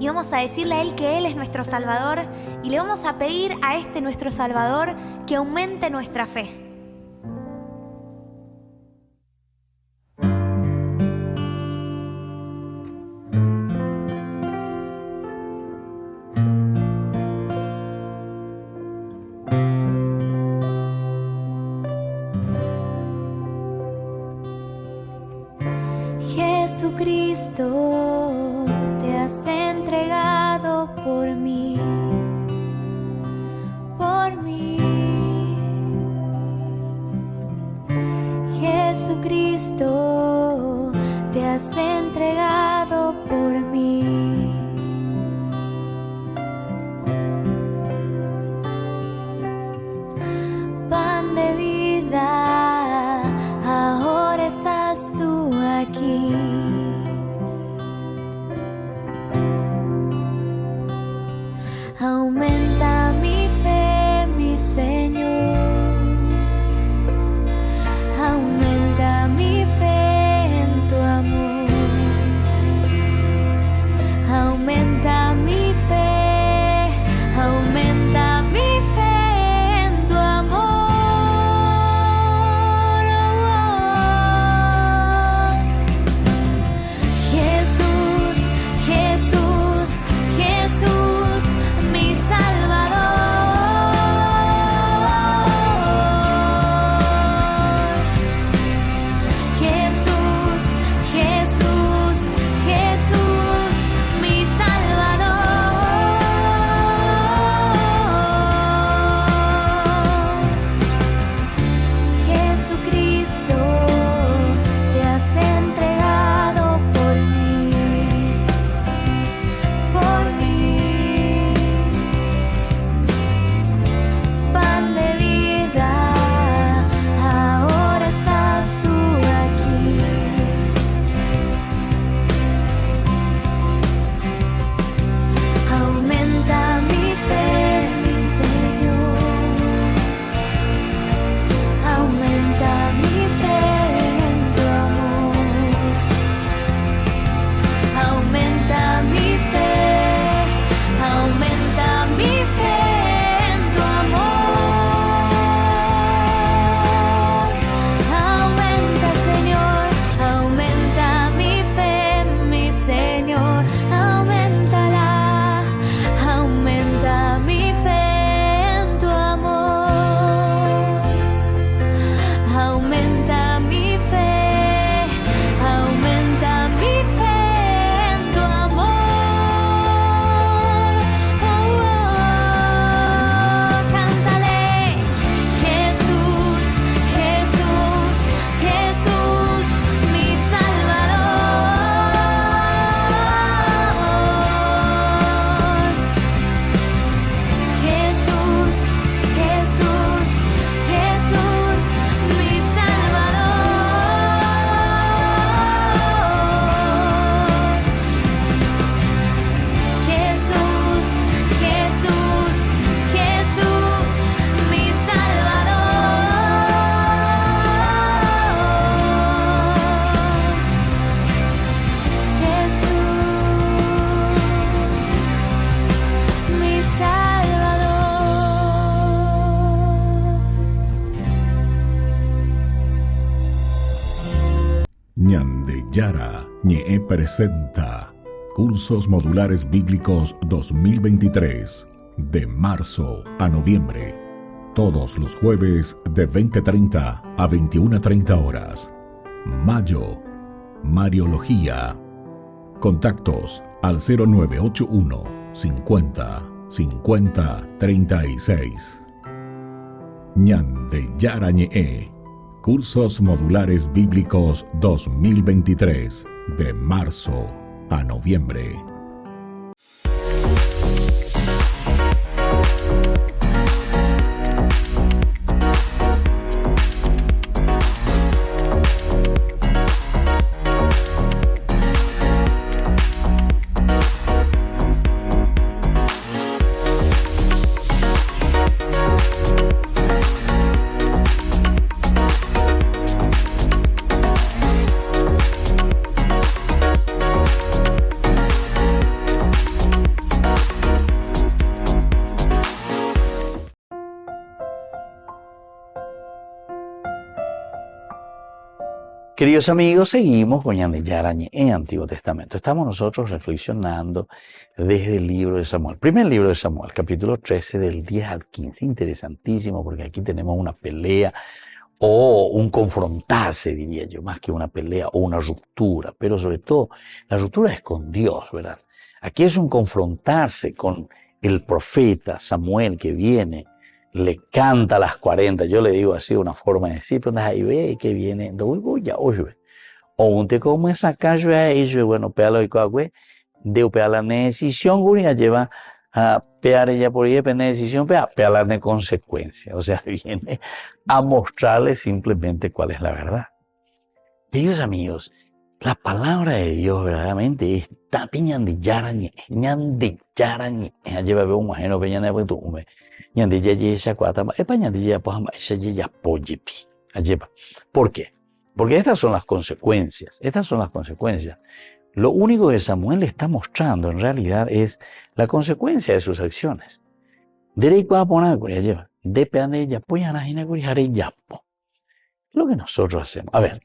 y vamos a decirle a Él que Él es nuestro Salvador y le vamos a pedir a este nuestro Salvador que aumente nuestra fe. Jesucristo, te has entregado por mí, por mí. Jesucristo, te has entregado por mí. Pan de vida, ahora estás tú aquí. Aumenta mi fe, mi Señor. Aumenta mi fe en tu amor. Aumenta mi fe. Aumenta mi fe en tu amor. Jesús, Jesús, Jesús, mi Salvador. Jesús, Jesús, Jesús, mi Salvador. Jesucristo, te has entregado por mí, por mí. Pan de vida, ahora estás tú aquí. Aumenta mi fe, mi Señor. Aumenta mi fe en tu amor. Aumenta mi fe. Aumenta mi fe en tu amor. Aumenta, Señor. Aumenta mi fe, mi Señor. Aumentará. Aumenta mi fe en tu amor. Aumenta mi fe. Aumenta mi fe en tu amor. Cántale. Jesús, Jesús, Jesús, mi Salvador. Jesús, Jesús, Jesús, mi Salvador. Jesús, Jesús, Jesús, mi Salvador. Jesús, mi Salvador. Ñande Yara Ñe presenta Cursos Modulares Bíblicos 2023 de marzo a noviembre. Todos los jueves de 20:30 a 21:30 horas. Mayo, Mariología. Contactos al 0981 50 50 36. Ñande Yara Ñe. Cursos Modulares Bíblicos 2023 de marzo a noviembre. Queridos amigos, seguimos con Ñande Yarañe en Antiguo Testamento. Estamos nosotros reflexionando desde el libro de Samuel. Primer libro de Samuel, capítulo 13, del 10 al 15. Interesantísimo, porque aquí tenemos una pelea o un confrontarse, diría yo, más que una pelea o una ruptura. Pero sobre todo, la ruptura es con Dios, ¿verdad? Aquí es un confrontarse con el profeta Samuel que viene, le canta a las 40, yo le digo así, una forma de decir, pero ahí ve que viene, o un te como esa calle a ellos, bueno, pealo y coagüe, de pear la decisión, guria lleva a pear ella por ella, pena decisión, pear de consecuencia, o sea, viene a mostrarles simplemente cuál es la verdad. Queridos amigos, la palabra de Dios verdaderamente está Ñande Yarañe, lleva un majeno peña de tu ume. ¿Por qué? Porque estas son las consecuencias. Lo único que Samuel le está mostrando en realidad es la consecuencia de sus acciones. Lo que nosotros hacemos. A ver,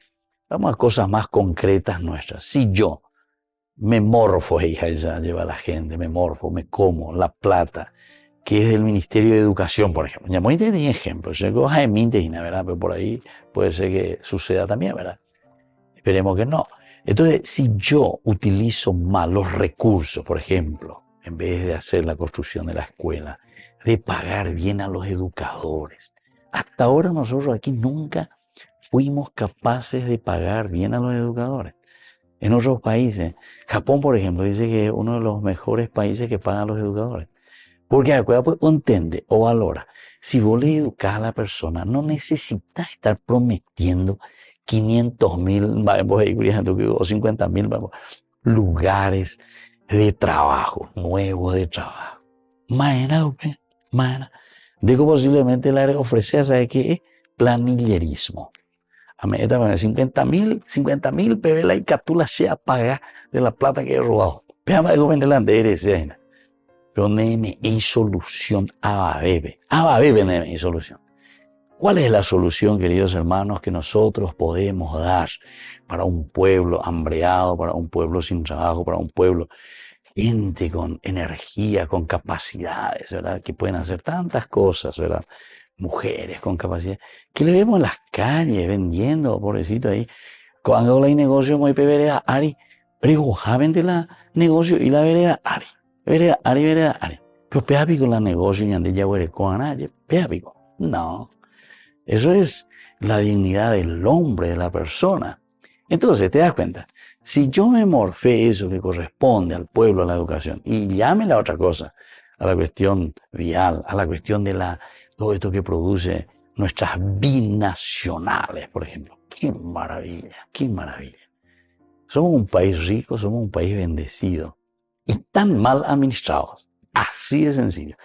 vamos a cosas más concretas nuestras. Si yo me morfo, hija, ella lleva a la gente, me morfo, me como la plata que es del Ministerio de Educación, por ejemplo. Ya voy a tener ejemplos, ¿verdad? Pero por ahí puede ser que suceda también, ¿verdad? Esperemos que no. Entonces, si yo utilizo mal los recursos, por ejemplo, en vez de hacer la construcción de la escuela, de pagar bien a los educadores, hasta ahora nosotros aquí nunca fuimos capaces de pagar bien a los educadores. En otros países, Japón, por ejemplo, dice que es uno de los mejores países que pagan a los educadores. Porque acuérdate, pues, entiende o valora. Si vos le educás a la persona, no necesitas estar prometiendo 500.000 o 50.000 lugares de trabajo, nuevos de trabajo. Mañana, digo, posiblemente le ofrecer, ¿sabe qué es? Planillerismo. A mí, 50.000 PB la icatula se paga de la plata que he robado. Veamos, digo, delante eres, pero neme hay solución a bebé neme hay solución. ¿Cuál es la solución, queridos hermanos, que nosotros podemos dar para un pueblo hambreado, para un pueblo sin trabajo, para un pueblo, gente con energía, con capacidades, ¿verdad? Que pueden hacer tantas cosas, ¿verdad? Mujeres con capacidad, que le vemos en las calles vendiendo, pobrecito ahí, cuando hay negocio muy vereda ari, pero de la negocio y la vereda ari. Vereda ari. Pero peapico la negocio y ande ya huele con nadie, peapico. No. Eso es la dignidad del hombre, de la persona. Entonces, te das cuenta, si yo me morfé eso que corresponde al pueblo, a la educación, y llame la otra cosa, a la cuestión vial, a la cuestión de todo esto que produce nuestras binacionales, por ejemplo. ¡Qué maravilla! ¡Qué maravilla! Somos un país rico, somos un país bendecido. Y tan mal administrados. Así de sencillo.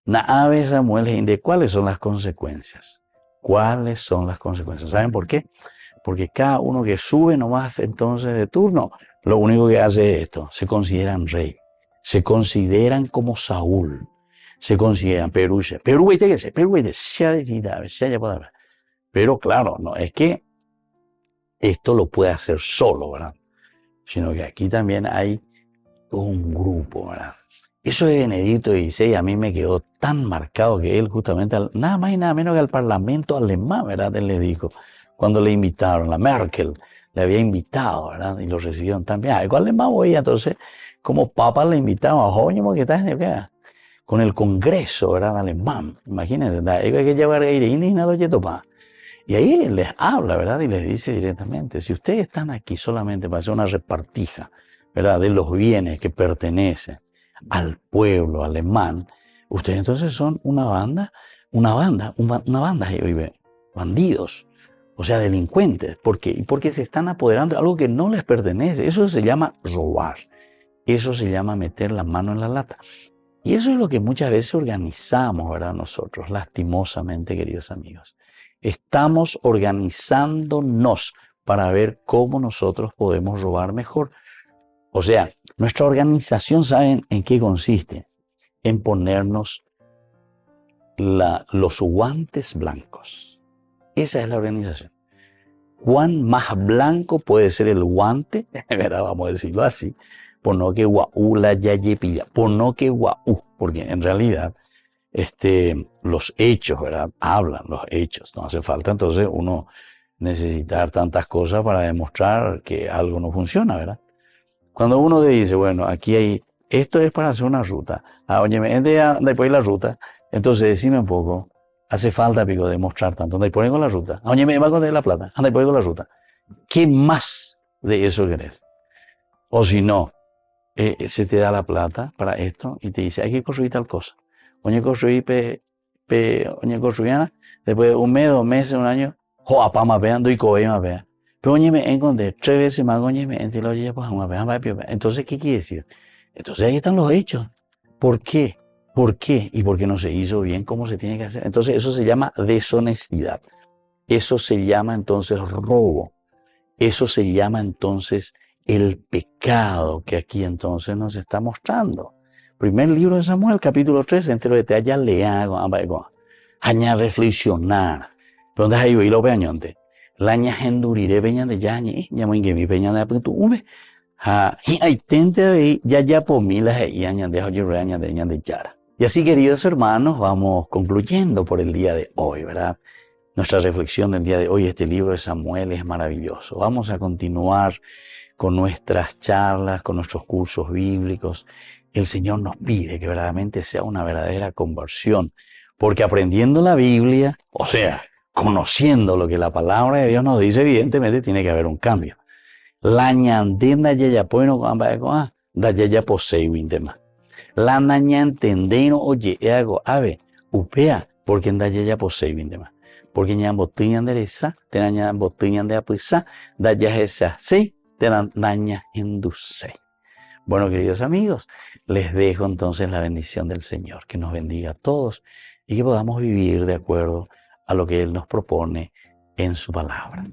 Naabe Samuel, ¿de cuáles son las consecuencias? ¿Cuáles son las consecuencias? ¿Saben por qué? Porque cada uno que sube nomás entonces de turno, lo único que hace es esto, se consideran rey, se consideran como Saúl, se consideran pero claro, no es que esto lo puede hacer solo, ¿verdad? Sino que aquí también hay un grupo, ¿verdad? Eso de Benedicto XVI a mí me quedó tan marcado que él justamente, nada más y nada menos que al Parlamento alemán, ¿verdad? Él le dijo, cuando le invitaron, la Merkel le había invitado, ¿verdad? Y lo recibieron también. ¿Cuál alemán voy? Entonces, como papa le invitaron a joven, ¿qué estás de qué? Con el Congreso, ¿verdad? Alemán. Imagínense, ¿verdad? Hay que llevar a ir y nada lo topa. Y ahí les habla, ¿verdad? Y les dice directamente, si ustedes están aquí solamente para hacer una repartija, ¿verdad? De los bienes que pertenecen al pueblo alemán, ustedes entonces son una banda, bandidos, o sea, delincuentes. ¿Por qué? Porque se están apoderando de algo que no les pertenece. Eso se llama robar. Eso se llama meter la mano en la lata. Y eso es lo que muchas veces organizamos, ¿verdad? Nosotros, lastimosamente, queridos amigos. Estamos organizándonos para ver cómo nosotros podemos robar mejor. O sea, nuestra organización, ¿saben en qué consiste? En ponernos los guantes blancos. Esa es la organización. cuán más blanco puede ser el guante, ¿verdad? Vamos a decirlo así, por no que guau la yayepilla, por no que guau, porque en realidad los hechos, ¿verdad? Hablan los hechos, no hace falta entonces uno necesitar tantas cosas para demostrar que algo no funciona, ¿verdad? Cuando uno te dice, bueno, aquí hay, esto es para hacer una ruta, oye, después la ruta, entonces decime un poco, hace falta, pico, demostrar tanto, anda y ponen con la ruta, oye, me va a contar la plata, anda y ponen con la ruta, ¿qué más de eso querés? O si no, se te da la plata para esto y te dice, hay que construir tal cosa. Oye, construir, oye, construir, después de un mes, 2 meses, un año, joa, pa, más vean, doy cobe, más vean. Pero oye, me encontré 3 veces más, oye, me entré, oye, pues, más vean, más vean. Entonces, ¿qué quiere decir? Entonces, ahí están los hechos. ¿Por qué? ¿Por qué? Y porque no se hizo bien como se tiene que hacer. Entonces, eso se llama deshonestidad. Eso se llama, entonces, robo. Eso se llama, entonces, el pecado que aquí, entonces, nos está mostrando. Primer libro de Samuel, capítulo 3, entero de te haya leer, aña reflexionar. Pero donde hay lo peñonte. Laña genduriré peña de yañe, llamo ingemi peña de apuntu ume. Y hay tente de ya pomila y aña de hoyo aña de yara. Y así, queridos hermanos, vamos concluyendo por el día de hoy, ¿verdad? Nuestra reflexión del día de hoy, este libro de Samuel es maravilloso. Vamos a continuar con nuestras charlas, con nuestros cursos bíblicos. El Señor nos pide que verdaderamente sea una verdadera conversión, porque aprendiendo la Biblia, o sea, conociendo lo que la palabra de Dios nos dice, evidentemente tiene que haber un cambio. La ñandenda ya bueno da ya posee wintema. La naña entendeno oye hago ave upea porque da ya posee wintema. Porque ñan botiñan de esa, te ñan botiñan de apisa, da ya esa sí, te la naña induce. Bueno, queridos amigos, les dejo entonces la bendición del Señor, que nos bendiga a todos y que podamos vivir de acuerdo a lo que Él nos propone en su palabra.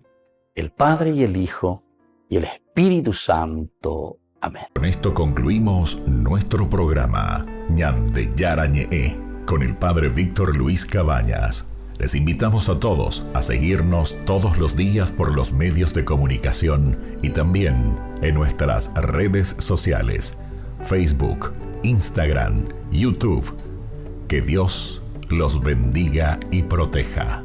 El Padre y el Hijo y el Espíritu Santo. Amén. Con esto concluimos nuestro programa Ñande Yarañe con el Padre Víctor Luis Cabañas. Les invitamos a todos a seguirnos todos los días por los medios de comunicación y también en nuestras redes sociales, Facebook, Instagram, YouTube. Que Dios los bendiga y proteja.